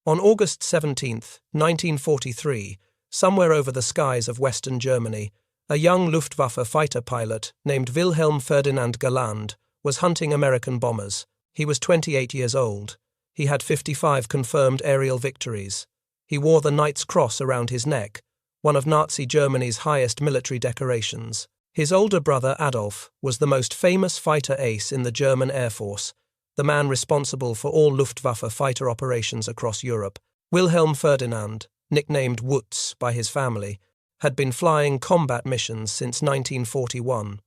On August 17, 1943, somewhere over the skies of Western Germany, a young Luftwaffe fighter pilot named Wilhelm Ferdinand Galland was hunting American bombers. He was 28 years old. He had 55 confirmed aerial victories. He wore the Knight's Cross around his neck, one of Nazi Germany's highest military decorations. His older brother Adolf was the most famous fighter ace in the German Air Force, the man responsible for all Luftwaffe fighter operations across Europe. Wilhelm Ferdinand, nicknamed Wutz by his family, had been flying combat missions since 1941.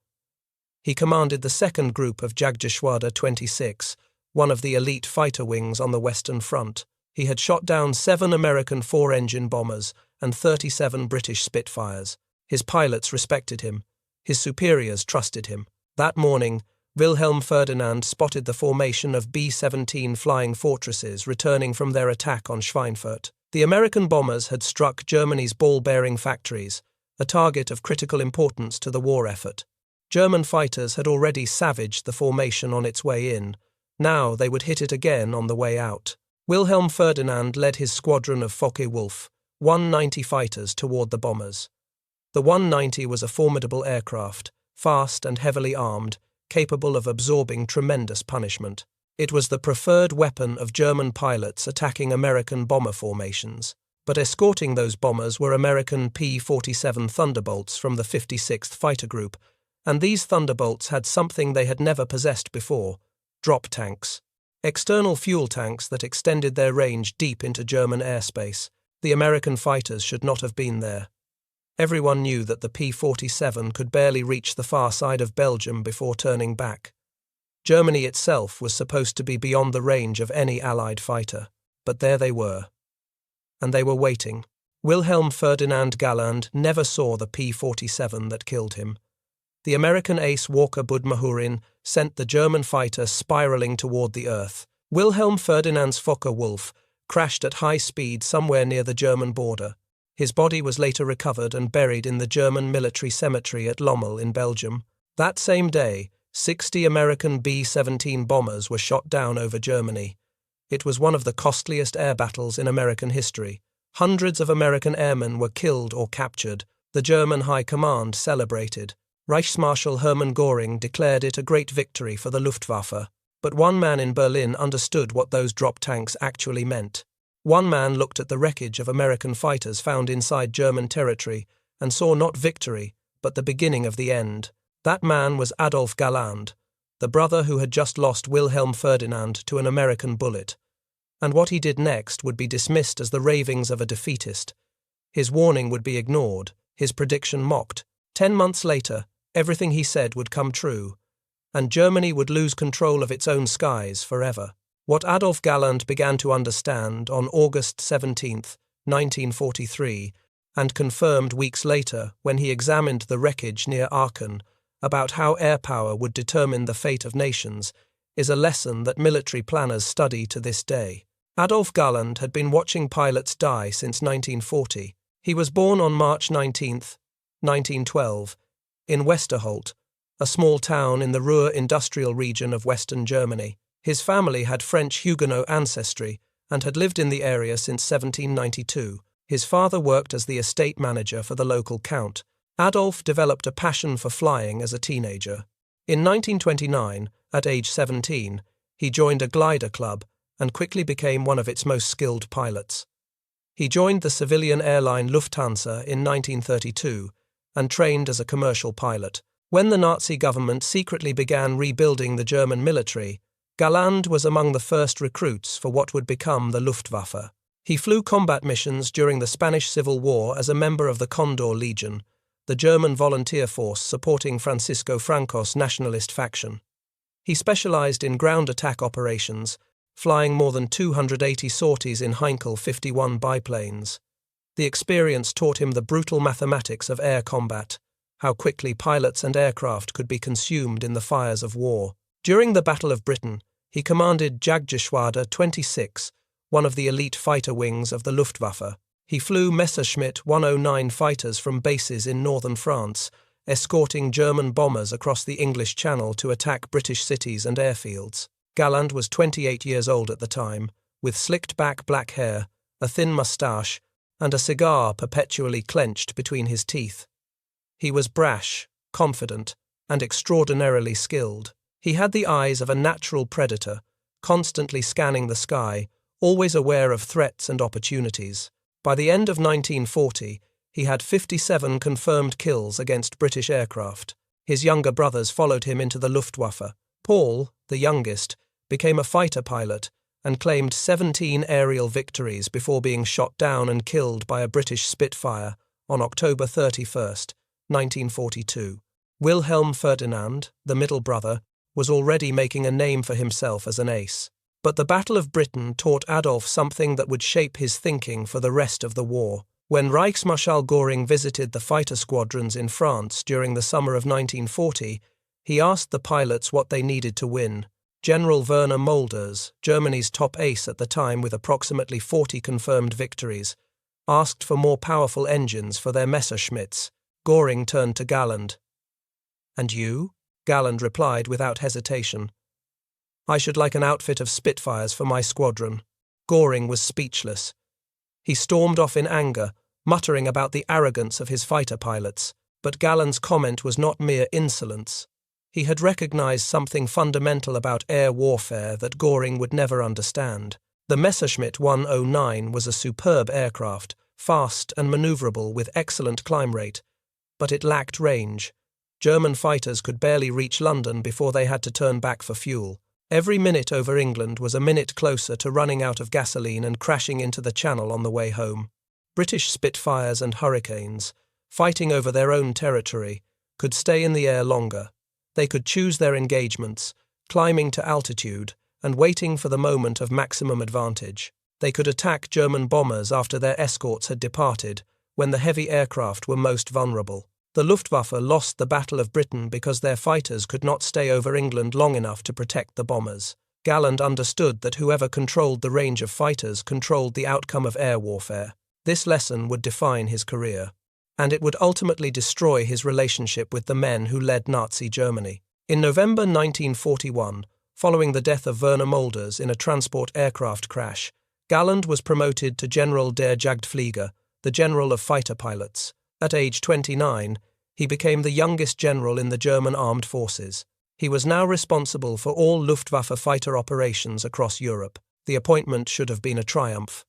He commanded the second group of Jagdverband 26, one of the elite fighter wings on the Western Front. He had shot down 7 American four-engine bombers and 37 British Spitfires. His pilots respected him. His superiors trusted him. That morning, Wilhelm Ferdinand spotted the formation of B-17 flying fortresses returning from their attack on Schweinfurt. The American bombers had struck Germany's ball-bearing factories, a target of critical importance to the war effort. German fighters had already savaged the formation on its way in. Now they would hit it again on the way out. Wilhelm Ferdinand led his squadron of Focke-Wulf, 190 fighters, toward the bombers. The 190 was a formidable aircraft, fast and heavily armed, capable of absorbing tremendous punishment. It was the preferred weapon of German pilots attacking American bomber formations, but escorting those bombers were American P-47 Thunderbolts from the 56th Fighter Group, and these Thunderbolts had something they had never possessed before: drop tanks. External fuel tanks that extended their range deep into German airspace. The American fighters should not have been there. Everyone knew that the P-47 could barely reach the far side of Belgium before turning back. Germany itself was supposed to be beyond the range of any Allied fighter, but there they were. And they were waiting. Wilhelm Ferdinand Galland never saw the P-47 that killed him. The American ace Walker Budmahurin sent the German fighter spiraling toward the earth. Wilhelm Ferdinand's Focke-Wulf crashed at high speed somewhere near the German border. His body was later recovered and buried in the German military cemetery at Lommel in Belgium. That same day, 60 American B-17 bombers were shot down over Germany. It was one of the costliest air battles in American history. Hundreds of American airmen were killed or captured. The German High Command celebrated. Reichsmarschall Hermann Göring declared it a great victory for the Luftwaffe. But one man in Berlin understood what those drop tanks actually meant. One man looked at the wreckage of American fighters found inside German territory and saw not victory, but the beginning of the end. That man was Adolf Galland, the brother who had just lost Wilhelm Ferdinand to an American bullet. And what he did next would be dismissed as the ravings of a defeatist. His warning would be ignored, his prediction mocked. 10 months later, everything he said would come true, and Germany would lose control of its own skies forever. What Adolf Galland began to understand on August 17, 1943, and confirmed weeks later when he examined the wreckage near Aachen about how air power would determine the fate of nations, is a lesson that military planners study to this day. Adolf Galland had been watching pilots die since 1940. He was born on March 19, 1912, in Westerholt, a small town in the Ruhr industrial region of Western Germany. His family had French Huguenot ancestry and had lived in the area since 1792. His father worked as the estate manager for the local count. Adolf developed a passion for flying as a teenager. In 1929, at age 17, he joined a glider club and quickly became one of its most skilled pilots. He joined the civilian airline Lufthansa in 1932 and trained as a commercial pilot. When the Nazi government secretly began rebuilding the German military, Galland was among the first recruits for what would become the Luftwaffe. He flew combat missions during the Spanish Civil War as a member of the Condor Legion, the German volunteer force supporting Francisco Franco's nationalist faction. He specialized in ground attack operations, flying more than 280 sorties in Heinkel 51 biplanes. The experience taught him the brutal mathematics of air combat, how quickly pilots and aircraft could be consumed in the fires of war. During the Battle of Britain, he commanded Jagdverband 26, one of the elite fighter wings of the Luftwaffe. He flew Messerschmitt 109 fighters from bases in northern France, escorting German bombers across the English Channel to attack British cities and airfields. Galland was 28 years old at the time, with slicked-back black hair, a thin moustache, and a cigar perpetually clenched between his teeth. He was brash, confident, and extraordinarily skilled. He had the eyes of a natural predator, constantly scanning the sky, always aware of threats and opportunities. By the end of 1940, he had 57 confirmed kills against British aircraft. His younger brothers followed him into the Luftwaffe. Paul, the youngest, became a fighter pilot and claimed 17 aerial victories before being shot down and killed by a British Spitfire on October 31, 1942. Wilhelm Ferdinand, the middle brother, was already making a name for himself as an ace. But the Battle of Britain taught Adolf something that would shape his thinking for the rest of the war. When Reichsmarschall Göring visited the fighter squadrons in France during the summer of 1940, he asked the pilots what they needed to win. General Werner Mulders, Germany's top ace at the time with approximately 40 confirmed victories, asked for more powerful engines for their Messerschmitts. Göring turned to Galland. "And you?" Galland replied without hesitation. "I should like an outfit of Spitfires for my squadron." Göring was speechless. He stormed off in anger, muttering about the arrogance of his fighter pilots. But Galland's comment was not mere insolence. He had recognized something fundamental about air warfare that Göring would never understand. The Messerschmitt 109 was a superb aircraft, fast and maneuverable with excellent climb rate, but it lacked range. German fighters could barely reach London before they had to turn back for fuel. Every minute over England was a minute closer to running out of gasoline and crashing into the Channel on the way home. British Spitfires and Hurricanes, fighting over their own territory, could stay in the air longer. They could choose their engagements, climbing to altitude and waiting for the moment of maximum advantage. They could attack German bombers after their escorts had departed, when the heavy aircraft were most vulnerable. The Luftwaffe lost the Battle of Britain because their fighters could not stay over England long enough to protect the bombers. Galland understood that whoever controlled the range of fighters controlled the outcome of air warfare. This lesson would define his career, and it would ultimately destroy his relationship with the men who led Nazi Germany. In November 1941, following the death of Werner Mulders in a transport aircraft crash, Galland was promoted to General der Jagdflieger, the general of fighter pilots. At age 29, he became the youngest general in the German armed forces. He was now responsible for all Luftwaffe fighter operations across Europe. The appointment should have been a triumph.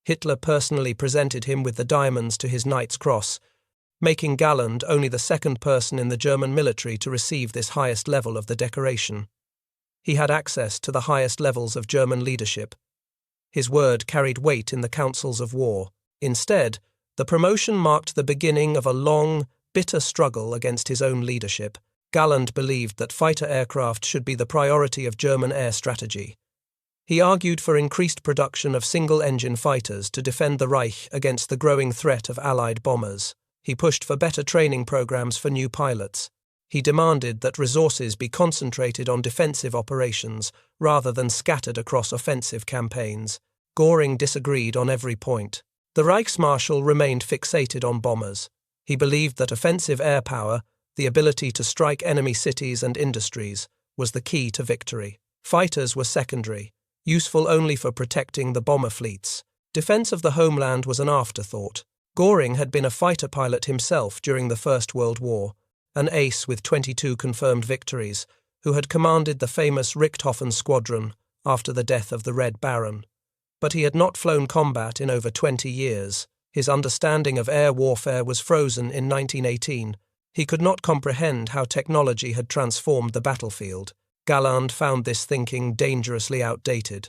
Hitler personally presented him with the diamonds to his Knight's Cross, making Galland only the second person in the German military to receive this highest level of the decoration. He had access to the highest levels of German leadership. His word carried weight in the councils of war. Instead, the promotion marked the beginning of a long, bitter struggle against his own leadership. Galland believed that fighter aircraft should be the priority of German air strategy. He argued for increased production of single-engine fighters to defend the Reich against the growing threat of Allied bombers. He pushed for better training programs for new pilots. He demanded that resources be concentrated on defensive operations rather than scattered across offensive campaigns. Göring disagreed on every point. The Reichsmarschall remained fixated on bombers. He believed that offensive air power, the ability to strike enemy cities and industries, was the key to victory. Fighters were secondary, useful only for protecting the bomber fleets. Defense of the homeland was an afterthought. Göring had been a fighter pilot himself during the First World War, an ace with 22 confirmed victories, who had commanded the famous Richthofen squadron after the death of the Red Baron. But he had not flown combat in over 20 years. His understanding of air warfare was frozen in 1918. He could not comprehend how technology had transformed the battlefield. Galland found this thinking dangerously outdated.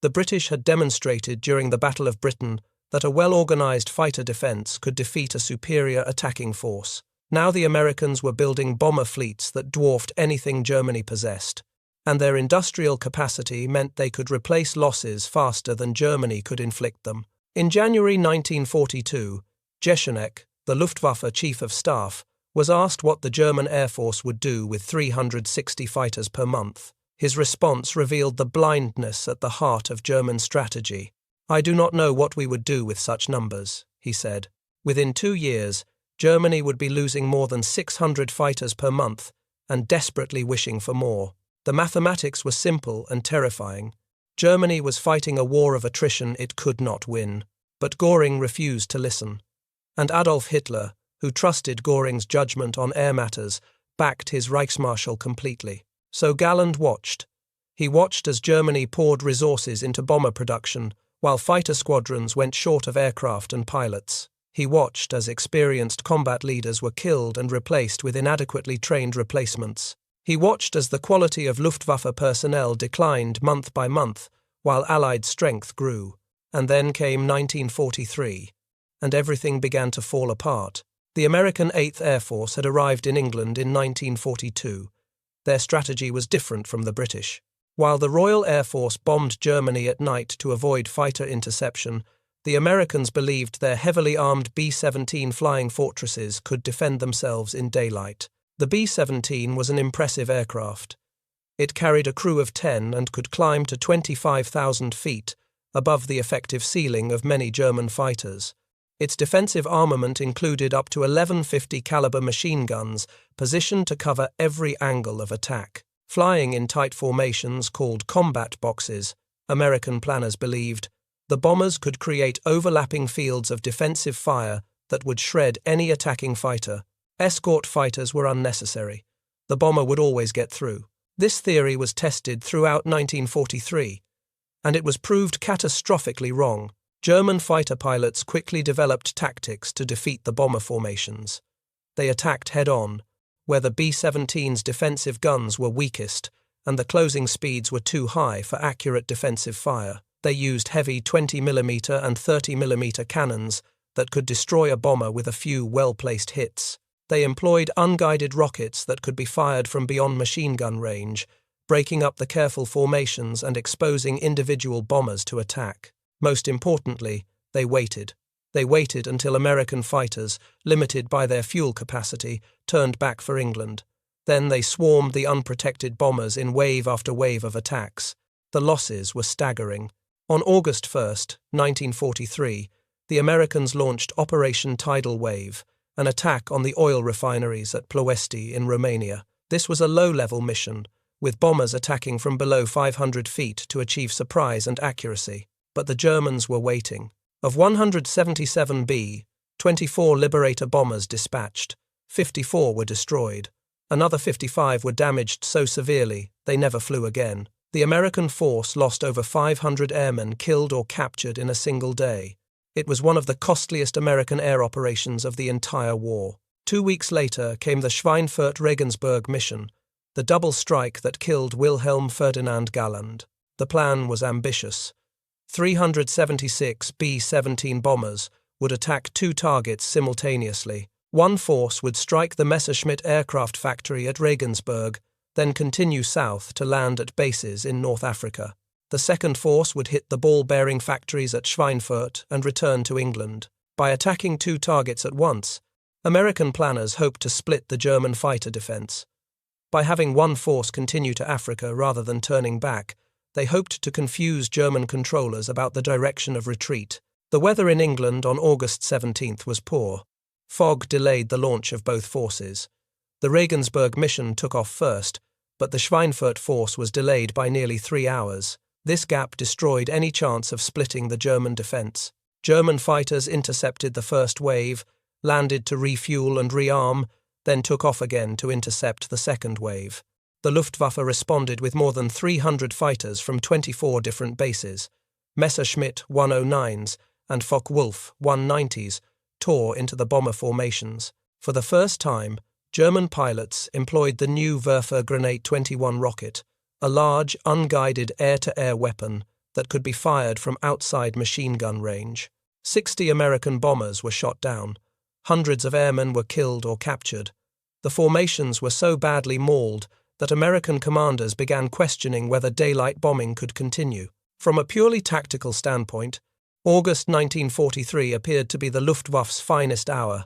The British had demonstrated during the Battle of Britain that a well-organized fighter defense could defeat a superior attacking force. Now the Americans were building bomber fleets that dwarfed anything Germany possessed, and their industrial capacity meant they could replace losses faster than Germany could inflict them. In January 1942, Jescheneck, the Luftwaffe Chief of Staff, was asked what the German Air Force would do with 360 fighters per month. His response revealed the blindness at the heart of German strategy. "I do not know what we would do with such numbers," he said. Within 2 years, Germany would be losing more than 600 fighters per month and desperately wishing for more. The mathematics were simple and terrifying. Germany was fighting a war of attrition it could not win. But Göring refused to listen. And Adolf Hitler, who trusted Göring's judgment on air matters, backed his Reichsmarschall completely. So Galland watched. He watched as Germany poured resources into bomber production, while fighter squadrons went short of aircraft and pilots. He watched as experienced combat leaders were killed and replaced with inadequately trained replacements. He watched as the quality of Luftwaffe personnel declined month by month, while Allied strength grew. And then came 1943, and everything began to fall apart. The American 8th Air Force had arrived in England in 1942. Their strategy was different from the British. While the Royal Air Force bombed Germany at night to avoid fighter interception, the Americans believed their heavily armed B-17 flying fortresses could defend themselves in daylight. The B-17 was an impressive aircraft. It carried a crew of 10 and could climb to 25,000 feet, above the effective ceiling of many German fighters. Its defensive armament included up to 1150 caliber machine guns positioned to cover every angle of attack. Flying in tight formations called combat boxes, American planners believed, the bombers could create overlapping fields of defensive fire that would shred any attacking fighter. Escort fighters were unnecessary. The bomber would always get through. This theory was tested throughout 1943, and it was proved catastrophically wrong. German fighter pilots quickly developed tactics to defeat the bomber formations. They attacked head-on, where the B-17's defensive guns were weakest and the closing speeds were too high for accurate defensive fire. They used heavy 20mm and 30mm cannons that could destroy a bomber with a few well-placed hits. They employed unguided rockets that could be fired from beyond machine gun range, breaking up the careful formations and exposing individual bombers to attack. Most importantly, they waited. They waited until American fighters, limited by their fuel capacity, turned back for England. Then they swarmed the unprotected bombers in wave after wave of attacks. The losses were staggering. On August 1, 1943, the Americans launched Operation Tidal Wave, an attack on the oil refineries at Ploiești in Romania. This was a low-level mission, with bombers attacking from below 500 feet to achieve surprise and accuracy. But the Germans were waiting. Of 177 B, 24 Liberator bombers dispatched, 54 were destroyed. Another 55 were damaged so severely they never flew again. The American force lost over 500 airmen killed or captured in a single day. It was one of the costliest American air operations of the entire war. 2 weeks later came the Schweinfurt-Regensburg mission, the double strike that killed Wilhelm Ferdinand Galland. The plan was ambitious. 376 B-17 bombers would attack 2 targets simultaneously. One force would strike the Messerschmitt aircraft factory at Regensburg, then continue south to land at bases in North Africa. The second force would hit the ball-bearing factories at Schweinfurt and return to England. By attacking 2 targets at once, American planners hoped to split the German fighter defense. By having one force continue to Africa rather than turning back, they hoped to confuse German controllers about the direction of retreat. The weather in England on August 17th was poor. Fog delayed the launch of both forces. The Regensburg mission took off first, but the Schweinfurt force was delayed by nearly 3 hours. This gap destroyed any chance of splitting the German defense. German fighters intercepted the first wave, landed to refuel and rearm, then took off again to intercept the second wave. The Luftwaffe responded with more than 300 fighters from 24 different bases. Messerschmitt 109s and Focke-Wulf 190s tore into the bomber formations. For the first time, German pilots employed the new Werfer Granate 21 rocket, a large, unguided air-to-air weapon that could be fired from outside machine gun range. 60 American bombers were shot down. Hundreds of airmen were killed or captured. The formations were so badly mauled that American commanders began questioning whether daylight bombing could continue. From a purely tactical standpoint, August 1943 appeared to be the Luftwaffe's finest hour.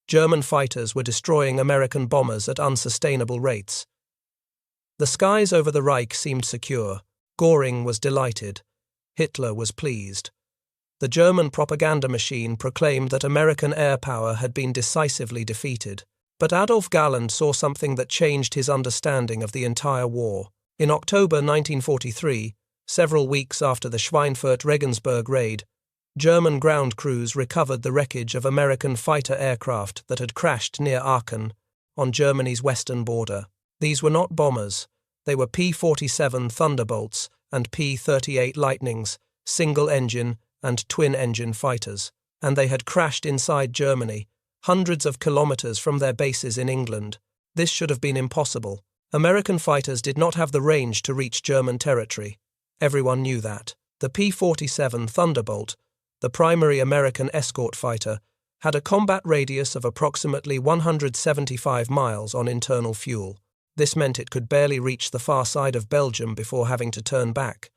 German fighters were destroying American bombers at unsustainable rates. The skies over the Reich seemed secure. Göring was delighted. Hitler was pleased. The German propaganda machine proclaimed that American air power had been decisively defeated. But Adolf Galland saw something that changed his understanding of the entire war. In October 1943, Several weeks after the Schweinfurt-Regensburg raid, German ground crews recovered the wreckage of American fighter aircraft that had crashed near Aachen, on Germany's western border. These were not bombers. They were P-47 Thunderbolts and P-38 Lightnings, single-engine and twin-engine fighters, and they had crashed inside Germany, hundreds of kilometers from their bases in England. This should have been impossible. American fighters did not have the range to reach German territory. Everyone knew that. The P-47 Thunderbolt, the primary American escort fighter, had a combat radius of approximately 175 miles on internal fuel. This meant it could barely reach the far side of Belgium before having to turn back.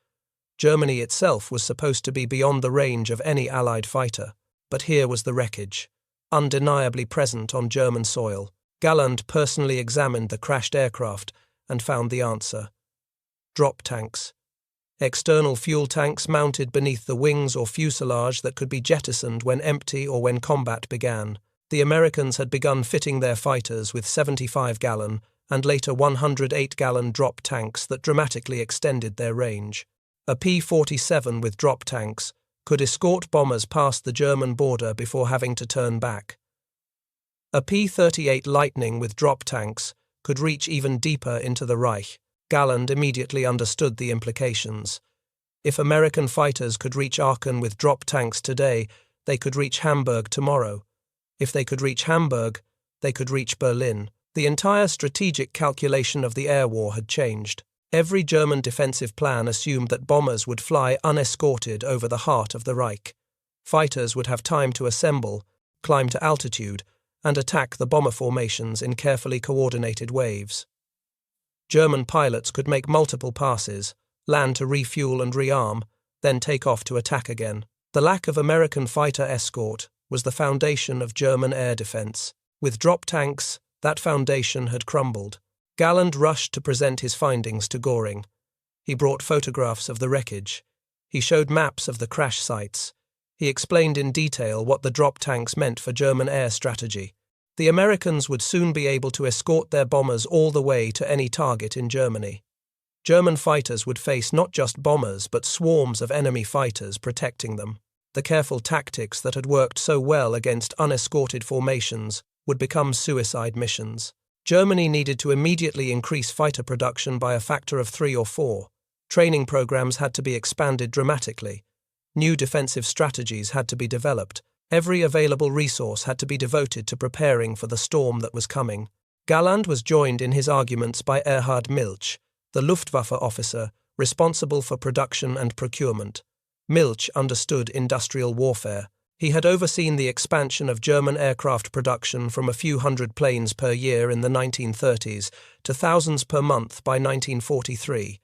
Germany itself was supposed to be beyond the range of any Allied fighter, but here was the wreckage, undeniably present on German soil. Galland personally examined the crashed aircraft and found the answer. Drop tanks. External fuel tanks mounted beneath the wings or fuselage that could be jettisoned when empty or when combat began. The Americans had begun fitting their fighters with 75-gallon and later 108-gallon drop tanks that dramatically extended their range. A P-47 with drop tanks could escort bombers past the German border before having to turn back. A P-38 Lightning with drop tanks could reach even deeper into the Reich. Galland immediately understood the implications. If American fighters could reach Aachen with drop tanks today, they could reach Hamburg tomorrow. If they could reach Hamburg, they could reach Berlin. The entire strategic calculation of the air war had changed. Every German defensive plan assumed that bombers would fly unescorted over the heart of the Reich. Fighters would have time to assemble, climb to altitude, and attack the bomber formations in carefully coordinated waves. German pilots could make multiple passes, land to refuel and rearm, then take off to attack again. The lack of American fighter escort was the foundation of German air defense. With drop tanks, that foundation had crumbled. Galland rushed to present his findings to Göring. He brought photographs of the wreckage. He showed maps of the crash sites. He explained in detail what the drop tanks meant for German air strategy. The Americans would soon be able to escort their bombers all the way to any target in Germany. German fighters would face not just bombers but swarms of enemy fighters protecting them. The careful tactics that had worked so well against unescorted formations would become suicide missions. Germany needed to immediately increase fighter production by a factor of 3 or 4. Training programs had to be expanded dramatically. New defensive strategies had to be developed. Every available resource had to be devoted to preparing for the storm that was coming. Galland was joined in his arguments by Erhard Milch, the Luftwaffe officer responsible for production and procurement. Milch understood industrial warfare. He had overseen the expansion of German aircraft production from a few hundred planes per year in the 1930s to thousands per month by 1943.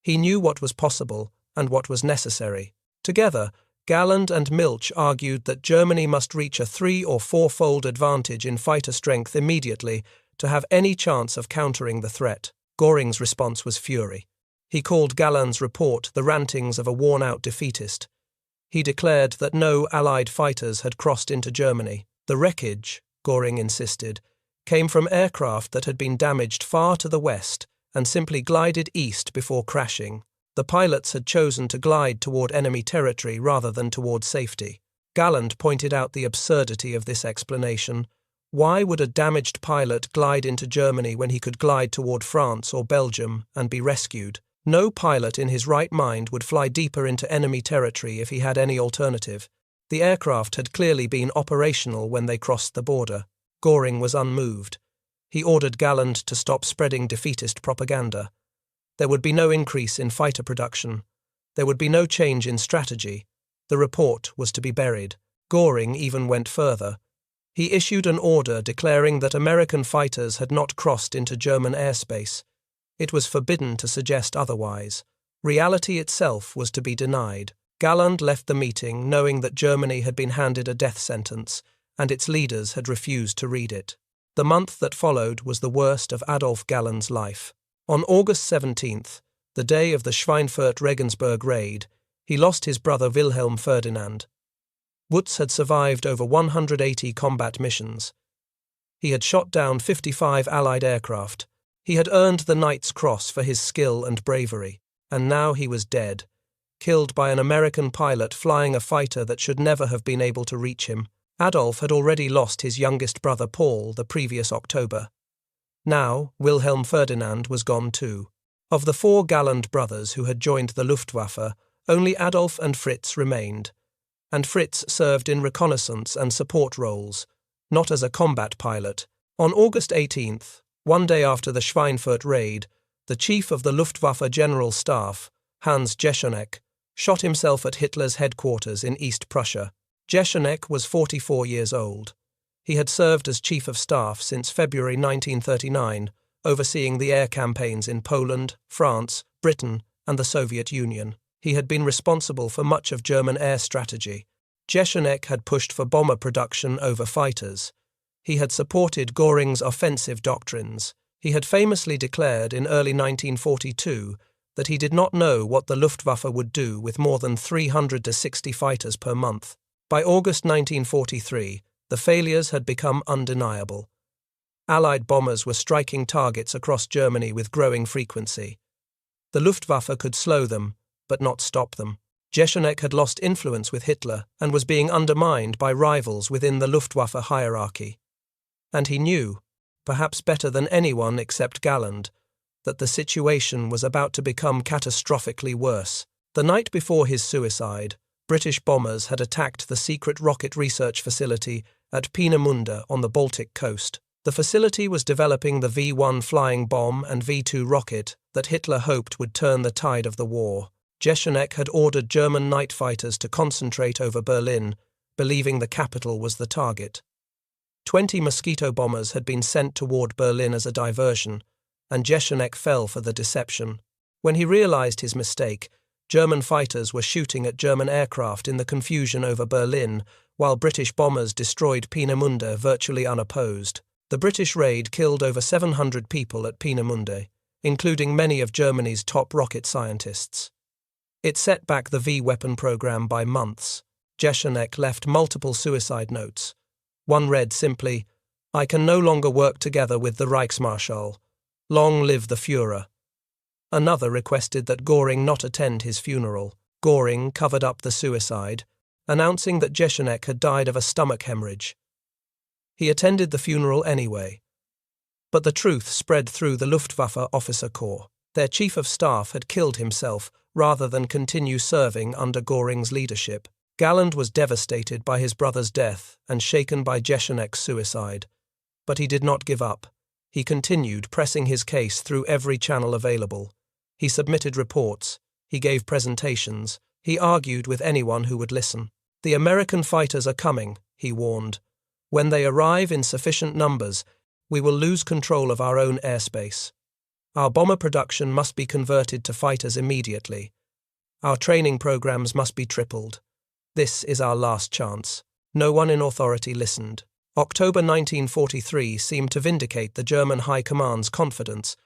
He knew what was possible and what was necessary. Together, Galland and Milch argued that Germany must reach a 3- or 4-fold advantage in fighter strength immediately to have any chance of countering the threat. Göring's response was fury. He called Galland's report the rantings of a worn-out defeatist. He declared that no Allied fighters had crossed into Germany. The wreckage, Göring insisted, came from aircraft that had been damaged far to the west and simply glided east before crashing. The pilots had chosen to glide toward enemy territory rather than toward safety. Galland pointed out the absurdity of this explanation. Why would a damaged pilot glide into Germany when he could glide toward France or Belgium and be rescued? No pilot in his right mind would fly deeper into enemy territory if he had any alternative. The aircraft had clearly been operational when they crossed the border. Göring was unmoved. He ordered Galland to stop spreading defeatist propaganda. There would be no increase in fighter production. There would be no change in strategy. The report was to be buried. Göring even went further. He issued an order declaring that American fighters had not crossed into German airspace. It was forbidden to suggest otherwise. Reality itself was to be denied. Galland left the meeting knowing that Germany had been handed a death sentence, and its leaders had refused to read it. The month that followed was the worst of Adolf Galland's life. On August 17th, the day of the Schweinfurt-Regensburg raid, he lost his brother Wilhelm Ferdinand. Wutz had survived over 180 combat missions. He had shot down 55 Allied aircraft. He had earned the Knight's Cross for his skill and bravery, and now he was dead, killed by an American pilot flying a fighter that should never have been able to reach him. Adolf had already lost his youngest brother Paul the previous October. Now, Wilhelm Ferdinand was gone too. Of the 4 Galland brothers who had joined the Luftwaffe, only Adolf and Fritz remained, and Fritz served in reconnaissance and support roles, not as a combat pilot. On August 18th, one day after the Schweinfurt raid, the chief of the Luftwaffe General Staff, Hans Jeschonek, shot himself at Hitler's headquarters in East Prussia. Jeschonek was 44 years old. He had served as Chief of Staff since February 1939, overseeing the air campaigns in Poland, France, Britain, and the Soviet Union. He had been responsible for much of German air strategy. Jeschonek had pushed for bomber production over fighters. He had supported Göring's offensive doctrines. He had famously declared in early 1942 that he did not know what the Luftwaffe would do with more than 360 fighters per month. By August 1943, the failures had become undeniable. Allied bombers were striking targets across Germany with growing frequency. The Luftwaffe could slow them, but not stop them. Jeschonek had lost influence with Hitler and was being undermined by rivals within the Luftwaffe hierarchy. And he knew, perhaps better than anyone except Galland, that the situation was about to become catastrophically worse. The night before his suicide, British bombers had attacked the secret rocket research facility at Peenemünde on the Baltic coast. The facility was developing the V-1 flying bomb and V-2 rocket that Hitler hoped would turn the tide of the war. Jeschonek had ordered German night fighters to concentrate over Berlin, believing the capital was the target. 20 Mosquito bombers had been sent toward Berlin as a diversion, and Jeschonek fell for the deception. When he realized his mistake, German fighters were shooting at German aircraft in the confusion over Berlin, while British bombers destroyed Peenemünde virtually unopposed. The British raid killed over 700 people at Peenemünde, including many of Germany's top rocket scientists. It set back the V-weapon program by months. Jeschonek left multiple suicide notes. One read simply, "I can no longer work together with the Reichsmarschall. Long live the Führer." Another requested that Göring not attend his funeral. Göring covered up the suicide, announcing that Jeschonek had died of a stomach hemorrhage. He attended the funeral anyway. But the truth spread through the Luftwaffe officer corps. Their chief of staff had killed himself rather than continue serving under Göring's leadership. Galland was devastated by his brother's death and shaken by Jeschonek's suicide. But he did not give up. He continued pressing his case through every channel available. He submitted reports. He gave presentations. He argued with anyone who would listen. "The American fighters are coming," he warned. "When they arrive in sufficient numbers, we will lose control of our own airspace. Our bomber production must be converted to fighters immediately. Our training programs must be tripled. This is our last chance." No one in authority listened. October 1943 seemed to vindicate the German High Command's confidence,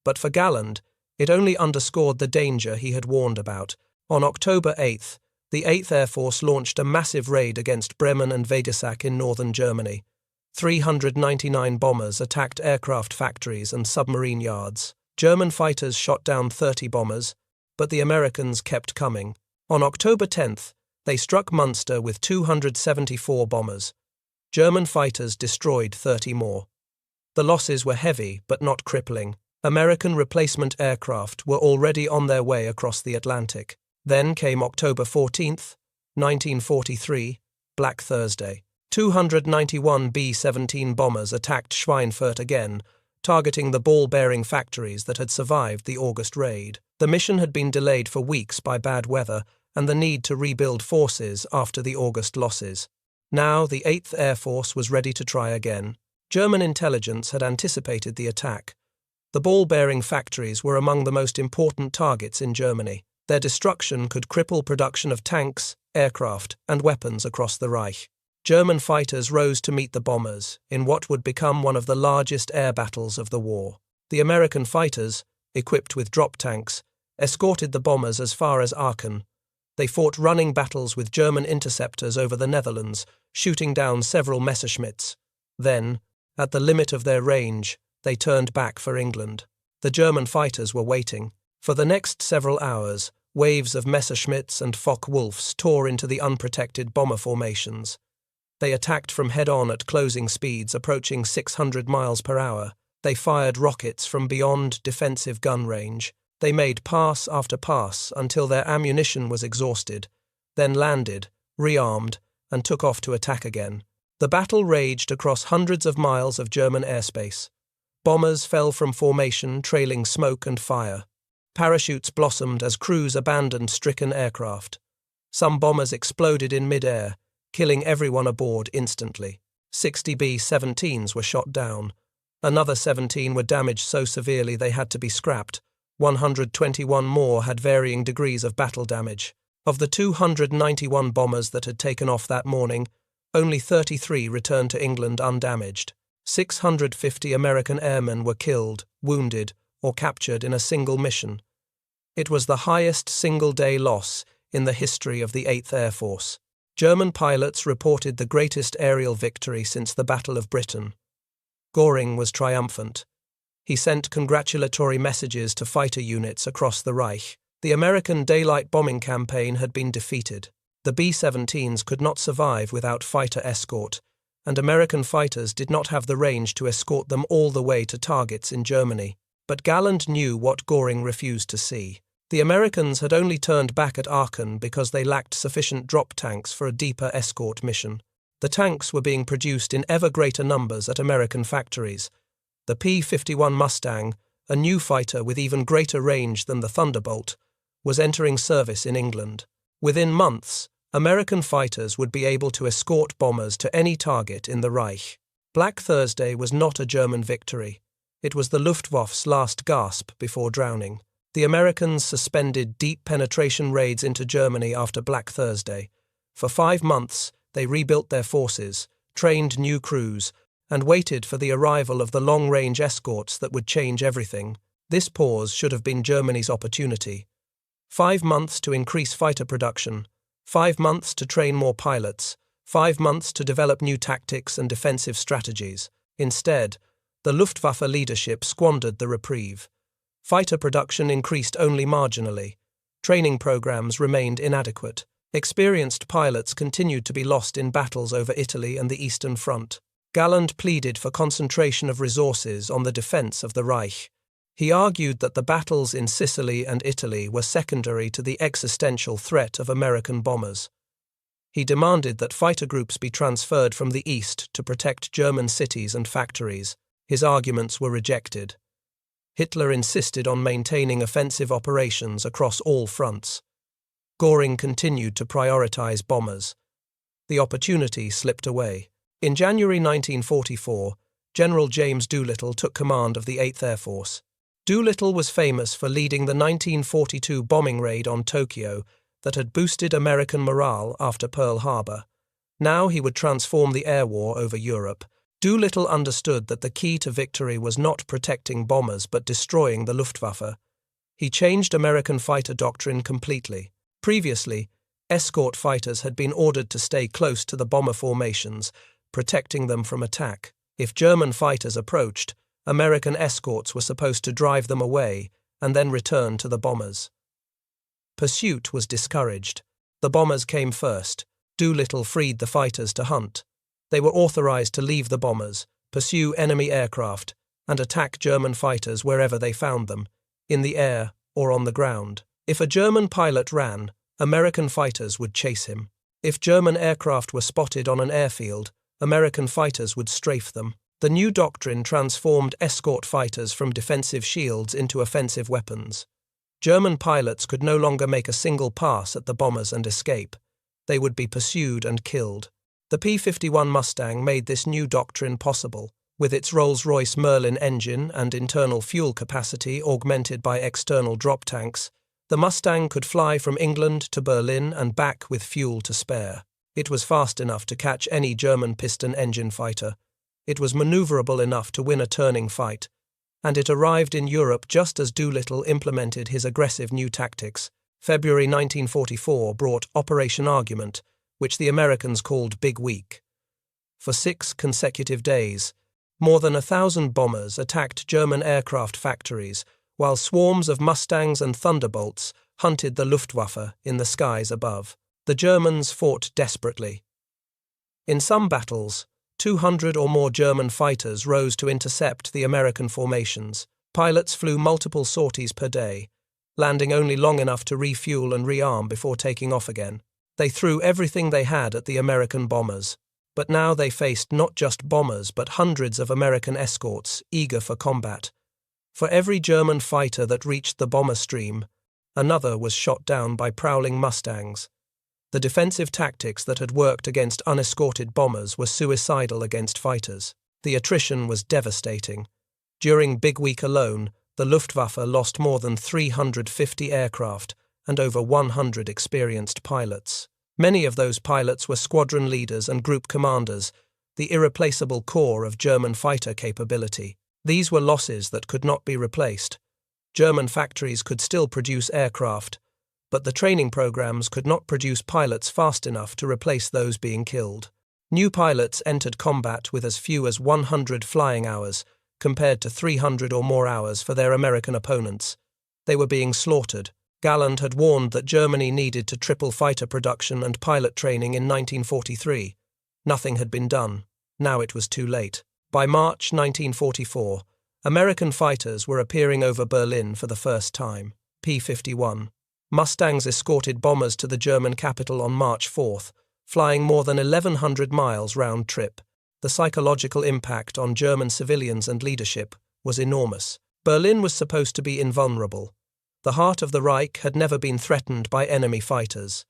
but for Galland, it only underscored the danger he had warned about. On October 8th, the 8th Air Force launched a massive raid against Bremen and Wegesack in northern Germany. 399 bombers attacked aircraft factories and submarine yards. German fighters shot down 30 bombers, but the Americans kept coming. On October 10th, they struck Munster with 274 bombers. German fighters destroyed 30 more. The losses were heavy but not crippling. American replacement aircraft were already on their way across the Atlantic. Then came October 14th, 1943, Black Thursday. 291 B-17 bombers attacked Schweinfurt again, targeting the ball-bearing factories that had survived the August raid. The mission had been delayed for weeks by bad weather and the need to rebuild forces after the August losses. Now the 8th Air Force was ready to try again. German intelligence had anticipated the attack. The ball-bearing factories were among the most important targets in Germany. Their destruction could cripple production of tanks, aircraft, and weapons across the Reich. German fighters rose to meet the bombers in what would become one of the largest air battles of the war. The American fighters, equipped with drop tanks, escorted the bombers as far as Aachen. They fought running battles with German interceptors over the Netherlands, shooting down several Messerschmitts. Then, at the limit of their range, they turned back for England. The German fighters were waiting. For the next several hours, waves of Messerschmitts and Focke-Wulfs tore into the unprotected bomber formations. They attacked from head-on at closing speeds approaching 600 miles per hour. They fired rockets from beyond defensive gun range. They made pass after pass until their ammunition was exhausted, then landed, rearmed, and took off to attack again. The battle raged across hundreds of miles of German airspace. Bombers fell from formation, trailing smoke and fire. Parachutes blossomed as crews abandoned stricken aircraft. Some bombers exploded in mid-air, killing everyone aboard instantly. 60 B-17s were shot down. Another 17 were damaged so severely they had to be scrapped. 121 more had varying degrees of battle damage. Of the 291 bombers that had taken off that morning, only 33 returned to England undamaged. 650 American airmen were killed, wounded, or captured in a single mission. It was the highest single-day loss in the history of the 8th Air Force. German pilots reported the greatest aerial victory since the Battle of Britain. Göring was triumphant. He sent congratulatory messages to fighter units across the Reich. The American daylight bombing campaign had been defeated. The B-17s could not survive without fighter escort, and American fighters did not have the range to escort them all the way to targets in Germany. But Galland knew what Göring refused to see. The Americans had only turned back at Aachen because they lacked sufficient drop tanks for a deeper escort mission. The tanks were being produced in ever greater numbers at American factories. The P-51 Mustang, a new fighter with even greater range than the Thunderbolt, was entering service in England. Within months, American fighters would be able to escort bombers to any target in the Reich. Black Thursday was not a German victory. It was the Luftwaffe's last gasp before drowning. The Americans suspended deep penetration raids into Germany after Black Thursday. For 5 months, they rebuilt their forces, trained new crews, and waited for the arrival of the long-range escorts that would change everything. This pause should have been Germany's opportunity. 5 months to increase fighter production, 5 months to train more pilots, 5 months to develop new tactics and defensive strategies. Instead, the Luftwaffe leadership squandered the reprieve. Fighter production increased only marginally. Training programs remained inadequate. Experienced pilots continued to be lost in battles over Italy and the Eastern Front. Galland pleaded for concentration of resources on the defense of the Reich. He argued that the battles in Sicily and Italy were secondary to the existential threat of American bombers. He demanded that fighter groups be transferred from the east to protect German cities and factories. His arguments were rejected. Hitler insisted on maintaining offensive operations across all fronts. Göring continued to prioritize bombers. The opportunity slipped away. In January 1944, General James Doolittle took command of the 8th Air Force. Doolittle was famous for leading the 1942 bombing raid on Tokyo that had boosted American morale after Pearl Harbor. Now he would transform the air war over Europe. Doolittle understood that the key to victory was not protecting bombers but destroying the Luftwaffe. He changed American fighter doctrine completely. Previously, escort fighters had been ordered to stay close to the bomber formations, protecting them from attack. If German fighters approached, American escorts were supposed to drive them away and then return to the bombers. Pursuit was discouraged. The bombers came first. Doolittle freed the fighters to hunt. They were authorized to leave the bombers, pursue enemy aircraft, and attack German fighters wherever they found them, in the air or on the ground. If a German pilot ran, American fighters would chase him. If German aircraft were spotted on an airfield, American fighters would strafe them. The new doctrine transformed escort fighters from defensive shields into offensive weapons. German pilots could no longer make a single pass at the bombers and escape. They would be pursued and killed. The P-51 Mustang made this new doctrine possible. With its Rolls-Royce Merlin engine and internal fuel capacity augmented by external drop tanks, the Mustang could fly from England to Berlin and back with fuel to spare. It was fast enough to catch any German piston engine fighter. It was maneuverable enough to win a turning fight. And it arrived in Europe just as Doolittle implemented his aggressive new tactics. February 1944 brought Operation Argument, which the Americans called Big Week. For 6 consecutive days, more than 1,000 bombers attacked German aircraft factories, while swarms of Mustangs and Thunderbolts hunted the Luftwaffe in the skies above. The Germans fought desperately. In some battles, 200 or more German fighters rose to intercept the American formations. Pilots flew multiple sorties per day, landing only long enough to refuel and rearm before taking off again. They threw everything they had at the American bombers. But now they faced not just bombers but hundreds of American escorts eager for combat. For every German fighter that reached the bomber stream, another was shot down by prowling Mustangs. The defensive tactics that had worked against unescorted bombers were suicidal against fighters. The attrition was devastating. During Big Week alone, the Luftwaffe lost more than 350 aircraft and over 100 experienced pilots. Many of those pilots were squadron leaders and group commanders, the irreplaceable core of German fighter capability. These were losses that could not be replaced. German factories could still produce aircraft, but the training programs could not produce pilots fast enough to replace those being killed. New pilots entered combat with as few as 100 flying hours, compared to 300 or more hours for their American opponents. They were being slaughtered. Galland had warned that Germany needed to triple fighter production and pilot training in 1943. Nothing had been done. Now it was too late. By March 1944, American fighters were appearing over Berlin for the first time. P-51. Mustangs escorted bombers to the German capital on March 4th, flying more than 1,100 miles round trip. The psychological impact on German civilians and leadership was enormous. Berlin was supposed to be invulnerable. The heart of the Reich had never been threatened by enemy fighters.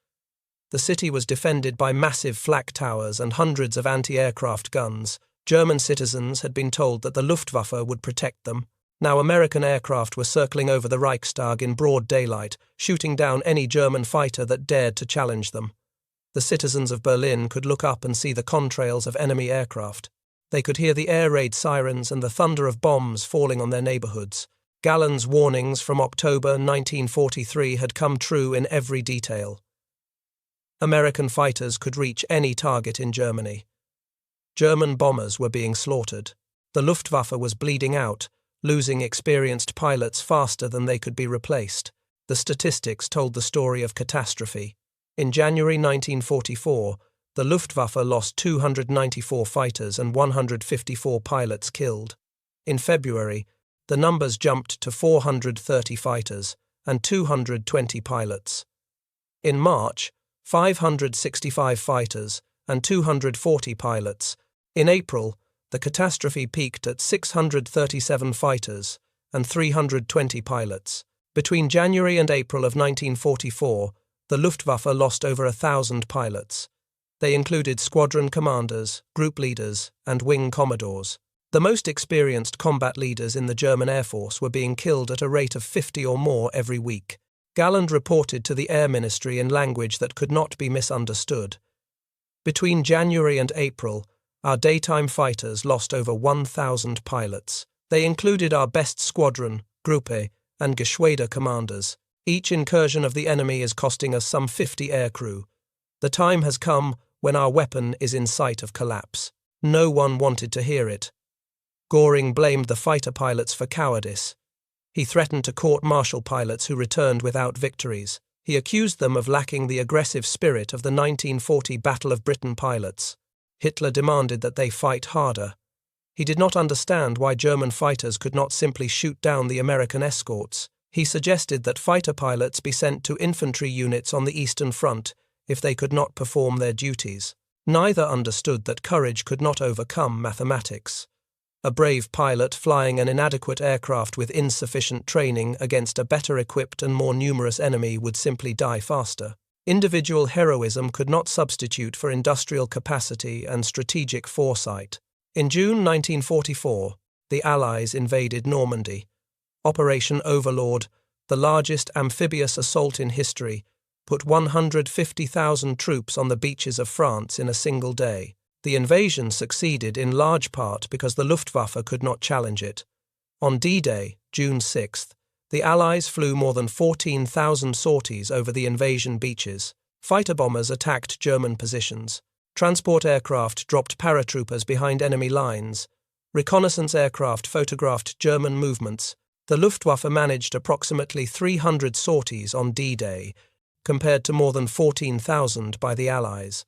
The city was defended by massive flak towers and hundreds of anti-aircraft guns. German citizens had been told that the Luftwaffe would protect them. Now American aircraft were circling over the Reichstag in broad daylight, shooting down any German fighter that dared to challenge them. The citizens of Berlin could look up and see the contrails of enemy aircraft. They could hear the air raid sirens and the thunder of bombs falling on their neighborhoods. Galland's warnings from October 1943 had come true in every detail. American fighters could reach any target in Germany. German bombers were being slaughtered. The Luftwaffe was bleeding out, losing experienced pilots faster than they could be replaced. The statistics told the story of catastrophe. In January 1944, the Luftwaffe lost 294 fighters and 154 pilots killed. In February, the numbers jumped to 430 fighters and 220 pilots. In March, 565 fighters and 240 pilots. In April, the catastrophe peaked at 637 fighters and 320 pilots. Between January and April of 1944, the Luftwaffe lost over 1,000 pilots. They included squadron commanders, group leaders, and wing commodores. The most experienced combat leaders in the German Air Force were being killed at a rate of 50 or more every week. Galland reported to the Air Ministry in language that could not be misunderstood. Between January and April, our daytime fighters lost over 1,000 pilots. They included our best squadron, Gruppe, and Geschwader commanders. Each incursion of the enemy is costing us some 50 aircrew. The time has come when our weapon is in sight of collapse. No one wanted to hear it. Göring blamed the fighter pilots for cowardice. He threatened to court-martial pilots who returned without victories. He accused them of lacking the aggressive spirit of the 1940 Battle of Britain pilots. Hitler demanded that they fight harder. He did not understand why German fighters could not simply shoot down the American escorts. He suggested that fighter pilots be sent to infantry units on the Eastern Front if they could not perform their duties. Neither understood that courage could not overcome mathematics. A brave pilot flying an inadequate aircraft with insufficient training against a better equipped and more numerous enemy would simply die faster. Individual heroism could not substitute for industrial capacity and strategic foresight. In June 1944, the Allies invaded Normandy. Operation Overlord, the largest amphibious assault in history, put 150,000 troops on the beaches of France in a single day. The invasion succeeded in large part because the Luftwaffe could not challenge it. On D-Day, June 6th, the Allies flew more than 14,000 sorties over the invasion beaches. Fighter bombers attacked German positions. Transport aircraft dropped paratroopers behind enemy lines. Reconnaissance aircraft photographed German movements. The Luftwaffe managed approximately 300 sorties on D-Day, compared to more than 14,000 by the Allies.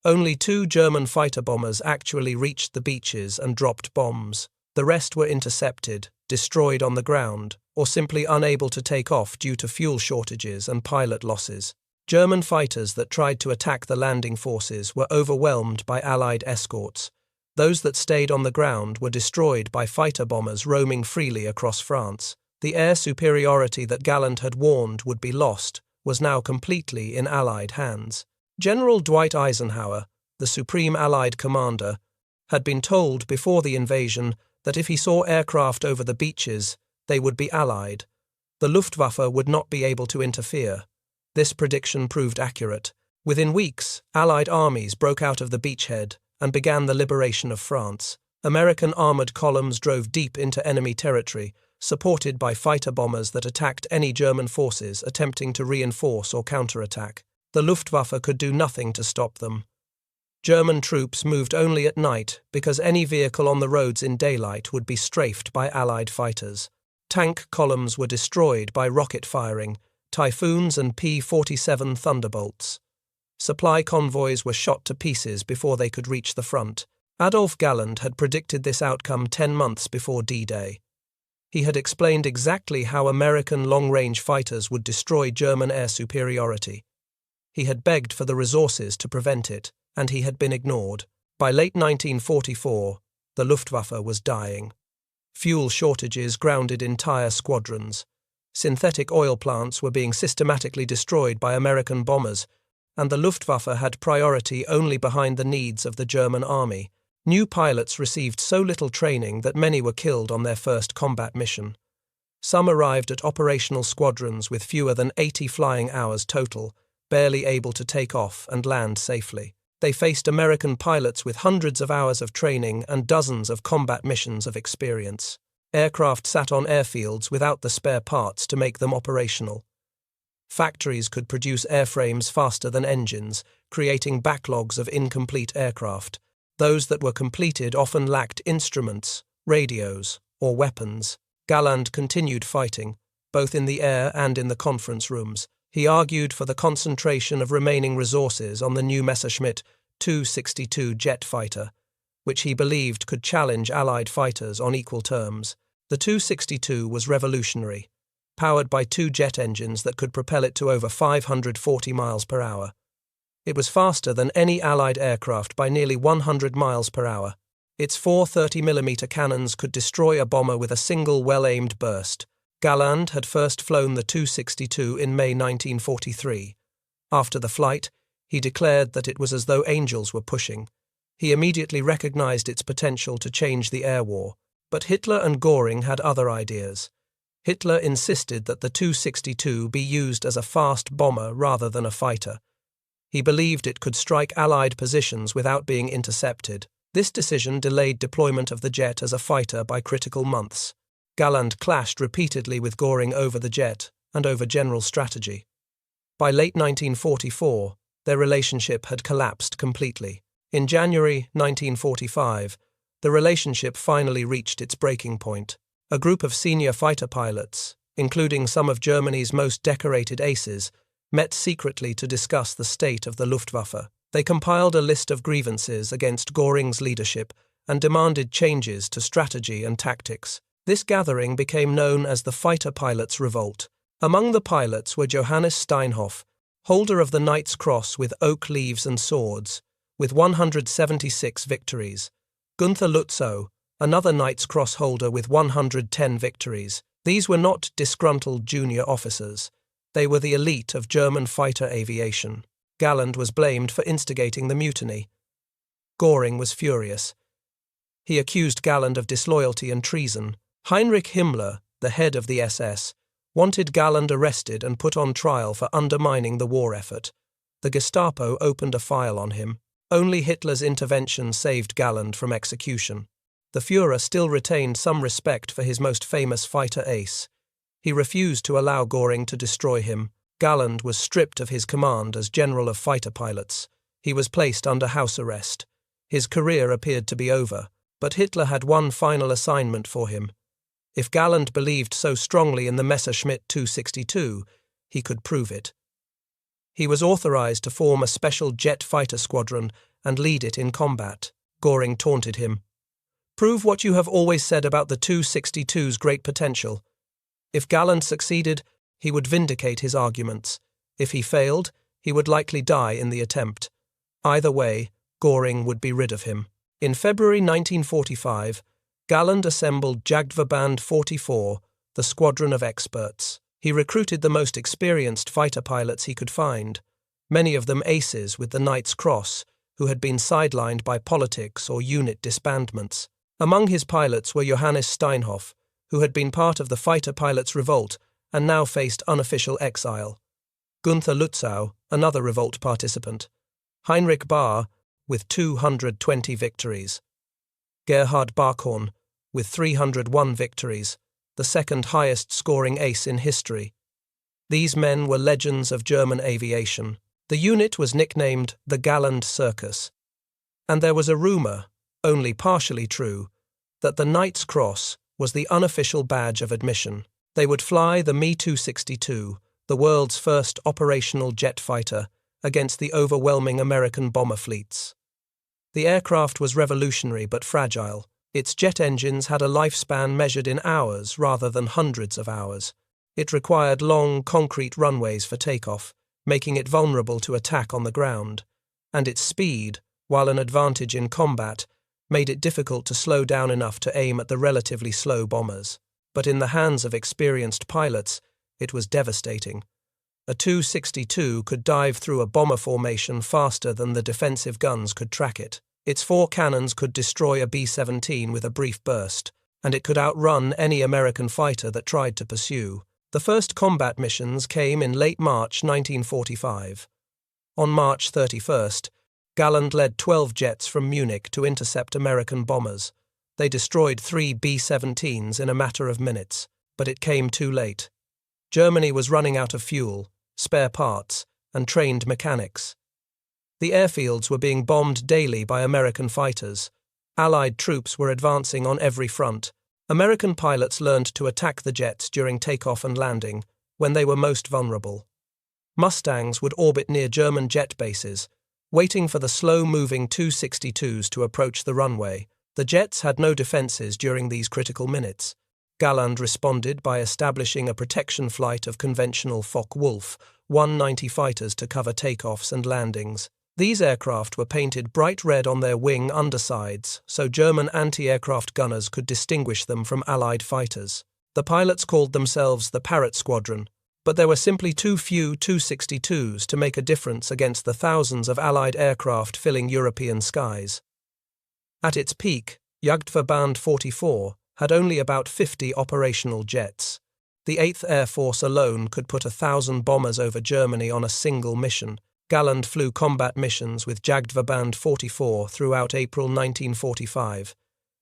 Only 2 German fighter bombers actually reached the beaches and dropped bombs. The rest were intercepted, destroyed on the ground, or simply unable to take off due to fuel shortages and pilot losses. German fighters that tried to attack the landing forces were overwhelmed by Allied escorts. Those that stayed on the ground were destroyed by fighter bombers roaming freely across France. The air superiority that Galland had warned would be lost was now completely in Allied hands. General Dwight Eisenhower, the supreme Allied commander, had been told before the invasion that if he saw aircraft over the beaches, they would be Allied. The Luftwaffe would not be able to interfere. This prediction proved accurate. Within weeks, Allied armies broke out of the beachhead and began the liberation of France. American armored columns drove deep into enemy territory, supported by fighter bombers that attacked any German forces attempting to reinforce or counterattack. The Luftwaffe could do nothing to stop them. German troops moved only at night because any vehicle on the roads in daylight would be strafed by Allied fighters. Tank columns were destroyed by rocket firing, Typhoons and P-47 Thunderbolts. Supply convoys were shot to pieces before they could reach the front. Adolf Galland had predicted this outcome 10 months before D-Day. He had explained exactly how American long-range fighters would destroy German air superiority. He had begged for the resources to prevent it, and he had been ignored. By late 1944, the Luftwaffe was dying. Fuel shortages grounded entire squadrons. Synthetic oil plants were being systematically destroyed by American bombers, and the Luftwaffe had priority only behind the needs of the German army. New pilots received so little training that many were killed on their first combat mission. Some arrived at operational squadrons with fewer than 80 flying hours total, barely able to take off and land safely. They faced American pilots with hundreds of hours of training and dozens of combat missions of experience. Aircraft sat on airfields without the spare parts to make them operational. Factories could produce airframes faster than engines, creating backlogs of incomplete aircraft. Those that were completed often lacked instruments, radios, or weapons. Galland continued fighting, both in the air and in the conference rooms. He argued for the concentration of remaining resources on the new Messerschmitt 262 jet fighter, which he believed could challenge Allied fighters on equal terms. The 262 was revolutionary, powered by 2 jet engines that could propel it to over 540 miles per hour. It was faster than any Allied aircraft by nearly 100 miles per hour. Its 4 30mm cannons could destroy a bomber with a single well-aimed burst. Galland had first flown the 262 in May 1943. After the flight, he declared that it was as though angels were pushing. He immediately recognized its potential to change the air war. But Hitler and Göring had other ideas. Hitler insisted that the 262 be used as a fast bomber rather than a fighter. He believed it could strike Allied positions without being intercepted. This decision delayed deployment of the jet as a fighter by critical months. Galland clashed repeatedly with Göring over the jet and over general strategy. By late 1944, their relationship had collapsed completely. In January 1945, the relationship finally reached its breaking point. A group of senior fighter pilots, including some of Germany's most decorated aces, met secretly to discuss the state of the Luftwaffe. They compiled a list of grievances against Göring's leadership and demanded changes to strategy and tactics. This gathering became known as the Fighter Pilots' Revolt. Among the pilots were Johannes Steinhoff, holder of the Knight's Cross with oak leaves and swords, with 176 victories; Gunther Lutzow, another Knight's Cross holder with 110 victories. These were not disgruntled junior officers. They were the elite of German fighter aviation. Galland was blamed for instigating the mutiny. Göring was furious. He accused Galland of disloyalty and treason. Heinrich Himmler, the head of the SS, wanted Galland arrested and put on trial for undermining the war effort. The Gestapo opened a file on him. Only Hitler's intervention saved Galland from execution. The Führer still retained some respect for his most famous fighter ace. He refused to allow Göring to destroy him. Galland was stripped of his command as General of Fighter Pilots. He was placed under house arrest. His career appeared to be over, but Hitler had one final assignment for him. If Galland believed so strongly in the Messerschmitt 262, he could prove it. He was authorized to form a special jet fighter squadron and lead it in combat. Göring taunted him. "Prove what you have always said about the 262's great potential." If Galland succeeded, he would vindicate his arguments. If he failed, he would likely die in the attempt. Either way, Göring would be rid of him. In February 1945, Galland assembled Jagdverband 44, the squadron of experts. He recruited the most experienced fighter pilots he could find, many of them aces with the Knight's Cross, who had been sidelined by politics or unit disbandments. Among his pilots were Johannes Steinhoff, who had been part of the fighter pilots' revolt and now faced unofficial exile. Gunther Lützow, another revolt participant. Heinrich Bahr, with 220 victories. Gerhard Barkhorn, with 301 victories, the second highest scoring ace in history. These men were legends of German aviation. The unit was nicknamed the Galland Circus. And there was a rumour, only partially true, that the Knight's Cross was the unofficial badge of admission. They would fly the Me-262, the world's first operational jet fighter, against the overwhelming American bomber fleets. The aircraft was revolutionary but fragile. Its jet engines had a lifespan measured in hours rather than hundreds of hours. It required long, concrete runways for takeoff, making it vulnerable to attack on the ground, and its speed, while an advantage in combat, made it difficult to slow down enough to aim at the relatively slow bombers. But in the hands of experienced pilots, it was devastating. A 262 could dive through a bomber formation faster than the defensive guns could track it. Its 4 cannons could destroy a B-17 with a brief burst, and it could outrun any American fighter that tried to pursue. The first combat missions came in late March 1945. On March 31st, Galland led 12 jets from Munich to intercept American bombers. They destroyed 3 B-17s in a matter of minutes, but it came too late. Germany was running out of fuel, spare parts, and trained mechanics. The airfields were being bombed daily by American fighters. Allied troops were advancing on every front. American pilots learned to attack the jets during takeoff and landing, when they were most vulnerable. Mustangs would orbit near German jet bases, waiting for the slow-moving 262s to approach the runway. The jets had no defenses during these critical minutes. Galland responded by establishing a protection flight of conventional Focke-Wulf 190 fighters to cover takeoffs and landings. These aircraft were painted bright red on their wing undersides, so German anti-aircraft gunners could distinguish them from Allied fighters. The pilots called themselves the Parrot Squadron, but there were simply too few 262s to make a difference against the thousands of Allied aircraft filling European skies. At its peak, Jagdverband 44 had only about 50 operational jets. The 8th Air Force alone could put 1,000 bombers over Germany on a single mission. Galland flew combat missions with Jagdverband 44 throughout April 1945.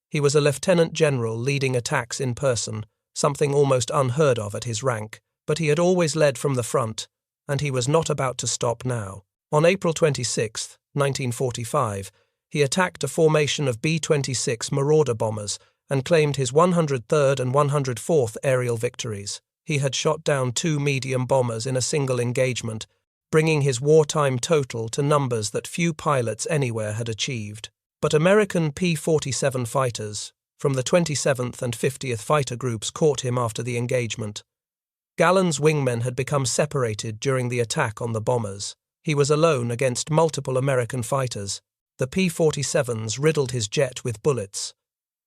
He was a lieutenant general leading attacks in person, something almost unheard of at his rank, but he had always led from the front, and he was not about to stop now. On April 26, 1945, he attacked a formation of B-26 Marauder bombers and claimed his 103rd and 104th aerial victories. He had shot down 2 medium bombers in a single engagement, bringing his wartime total to numbers that few pilots anywhere had achieved. But American P-47 fighters from the 27th and 50th Fighter Groups caught him after the engagement. Galland's wingmen had become separated during the attack on the bombers. He was alone against multiple American fighters. The P-47s riddled his jet with bullets.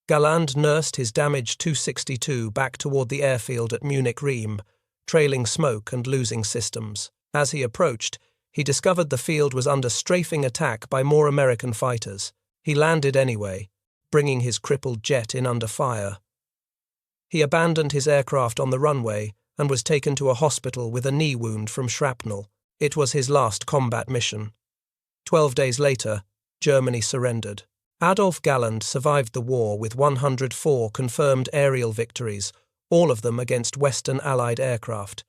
Galland nursed his damaged 262 back toward the airfield at Munich-Riem, trailing smoke and losing systems. As he approached, he discovered the field was under strafing attack by more American fighters. He landed anyway, bringing his crippled jet in under fire. He abandoned his aircraft on the runway and was taken to a hospital with a knee wound from shrapnel. It was his last combat mission. 12 days later, Germany surrendered. Adolf Galland survived the war with 104 confirmed aerial victories, all of them against Western Allied aircraft.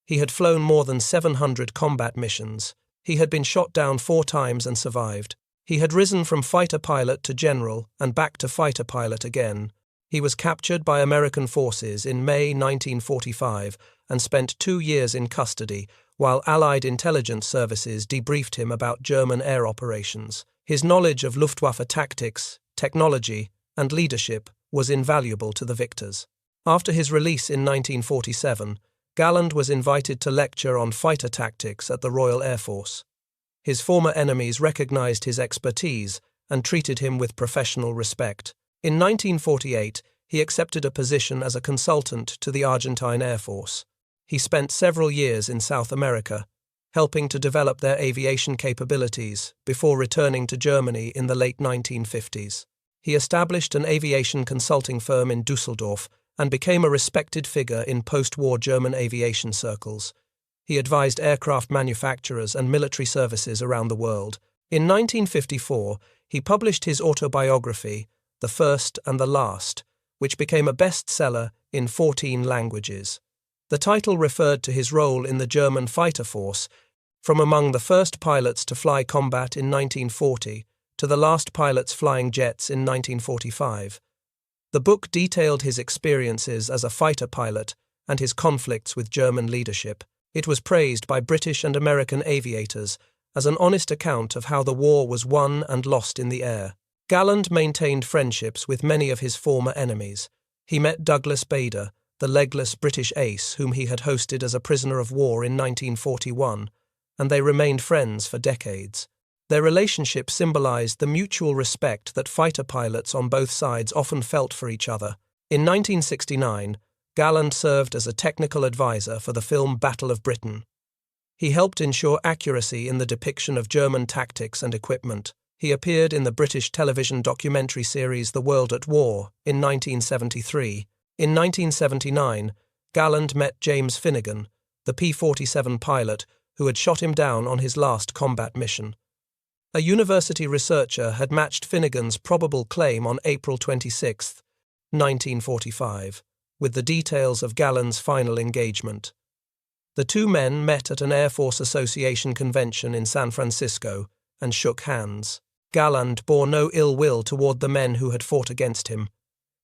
He had flown more than 700 combat missions. He had been shot down 4 times and survived. He had risen from fighter pilot to general and back to fighter pilot again. He was captured by American forces in May 1945 and spent 2 years in custody, while Allied intelligence services debriefed him about German air operations. His knowledge of Luftwaffe tactics, technology, and leadership was invaluable to the victors. After his release in 1947, Galland was invited to lecture on fighter tactics at the Royal Air Force. His former enemies recognized his expertise and treated him with professional respect. In 1948, he accepted a position as a consultant to the Argentine Air Force. He spent several years in South America, helping to develop their aviation capabilities before returning to Germany in the late 1950s. He established an aviation consulting firm in Düsseldorf and became a respected figure in post-war German aviation circles. He advised aircraft manufacturers and military services around the world. In 1954, he published his autobiography, The First and the Last, which became a bestseller in 14 languages. The title referred to his role in the German fighter force, from among the first pilots to fly combat in 1940 to the last pilots flying jets in 1945. The book detailed his experiences as a fighter pilot and his conflicts with German leadership. It was praised by British and American aviators as an honest account of how the war was won and lost in the air. Galland maintained friendships with many of his former enemies. He met Douglas Bader, the legless British ace whom he had hosted as a prisoner of war in 1941, and they remained friends for decades. Their relationship symbolized the mutual respect that fighter pilots on both sides often felt for each other. In 1969, Galland served as a technical advisor for the film Battle of Britain. He helped ensure accuracy in the depiction of German tactics and equipment. He appeared in the British television documentary series The World at War in 1973. In 1979, Galland met James Finnegan, the P-47 pilot who had shot him down on his last combat mission. A university researcher had matched Finnegan's probable claim on April 26, 1945. With the details of Galland's final engagement. The two men met at an Air Force Association convention in San Francisco and shook hands. Galland bore no ill will toward the men who had fought against him.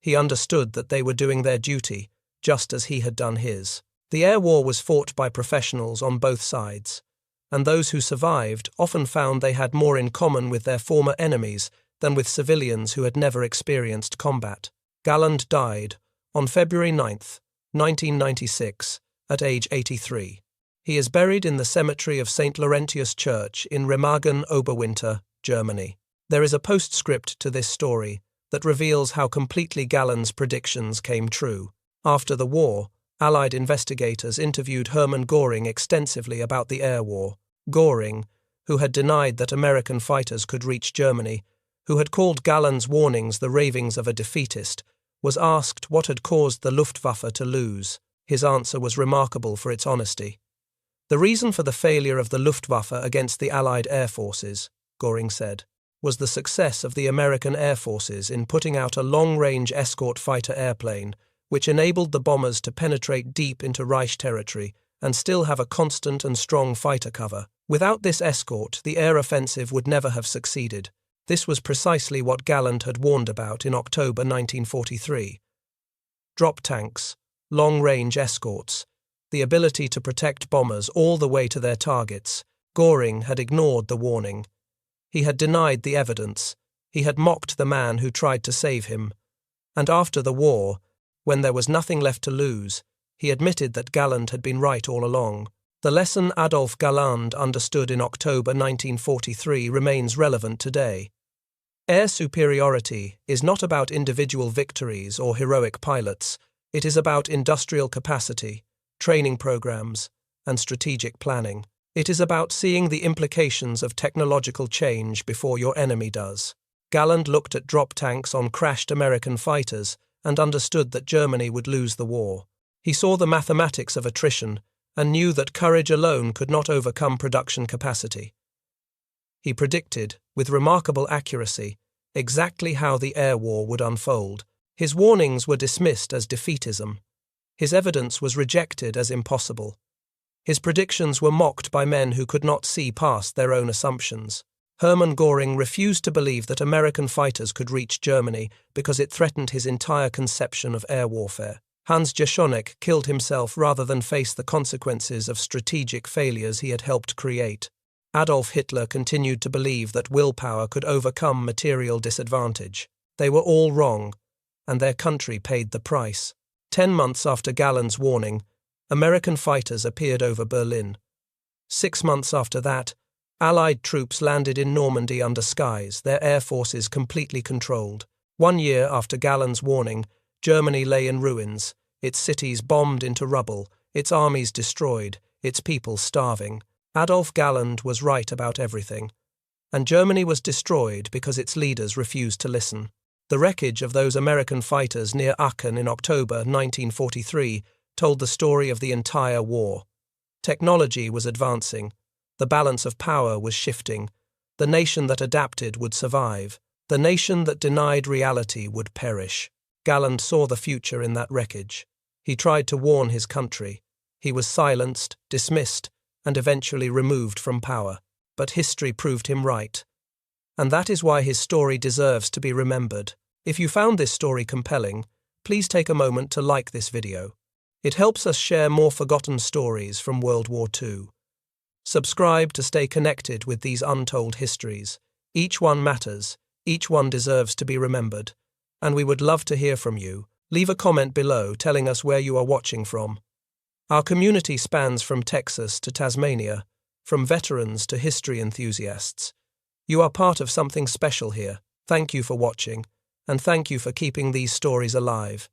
He understood that they were doing their duty, just as he had done his. The air war was fought by professionals on both sides, and those who survived often found they had more in common with their former enemies than with civilians who had never experienced combat. Galland died on February 9, 1996, at age 83. He is buried in the cemetery of St. Laurentius Church in Remagen, Oberwinter, Germany. There is a postscript to this story that reveals how completely Galland's predictions came true. After the war, Allied investigators interviewed Hermann Göring extensively about the air war. Göring, who had denied that American fighters could reach Germany, who had called Galland's warnings the ravings of a defeatist, was asked what had caused the Luftwaffe to lose. His answer was remarkable for its honesty. The reason for the failure of the Luftwaffe against the Allied air forces, Göring said, was the success of the American air forces in putting out a long-range escort fighter airplane, which enabled the bombers to penetrate deep into Reich territory and still have a constant and strong fighter cover. Without this escort, the air offensive would never have succeeded. This was precisely what Galland had warned about in October 1943. Drop tanks, long-range escorts, the ability to protect bombers all the way to their targets. Göring had ignored the warning. He had denied the evidence. He had mocked the man who tried to save him. And after the war, when there was nothing left to lose, he admitted that Galland had been right all along. The lesson Adolf Galland understood in October 1943 remains relevant today. Air superiority is not about individual victories or heroic pilots. It is about industrial capacity, training programs, and strategic planning. It is about seeing the implications of technological change before your enemy does. Galland looked at drop tanks on crashed American fighters and understood that Germany would lose the war. He saw the mathematics of attrition and knew that courage alone could not overcome production capacity. He predicted, with remarkable accuracy, exactly how the air war would unfold. His warnings were dismissed as defeatism. His evidence was rejected as impossible. His predictions were mocked by men who could not see past their own assumptions. Hermann Göring refused to believe that American fighters could reach Germany because it threatened his entire conception of air warfare. Hans Jaschonek killed himself rather than face the consequences of strategic failures he had helped create. Adolf Hitler continued to believe that willpower could overcome material disadvantage. They were all wrong, and their country paid the price. 10 months after Galland's warning, American fighters appeared over Berlin. 6 months after that, Allied troops landed in Normandy under skies, their air forces completely controlled. 1 year after Galland's warning, Germany lay in ruins, its cities bombed into rubble, its armies destroyed, its people starving. Adolf Galland was right about everything, and Germany was destroyed because its leaders refused to listen. The wreckage of those American fighters near Aachen in October 1943 told the story of the entire war. Technology was advancing, the balance of power was shifting, the nation that adapted would survive, the nation that denied reality would perish. Galland saw the future in that wreckage. He tried to warn his country. He was silenced, dismissed, and eventually removed from power. But history proved him right. And that is why his story deserves to be remembered. If you found this story compelling, please take a moment to like this video. It helps us share more forgotten stories from World War II. Subscribe to stay connected with these untold histories. Each one matters, each one deserves to be remembered. And we would love to hear from you. Leave a comment below telling us where you are watching from. Our community spans from Texas to Tasmania, from veterans to history enthusiasts. You are part of something special here. Thank you for watching, and thank you for keeping these stories alive.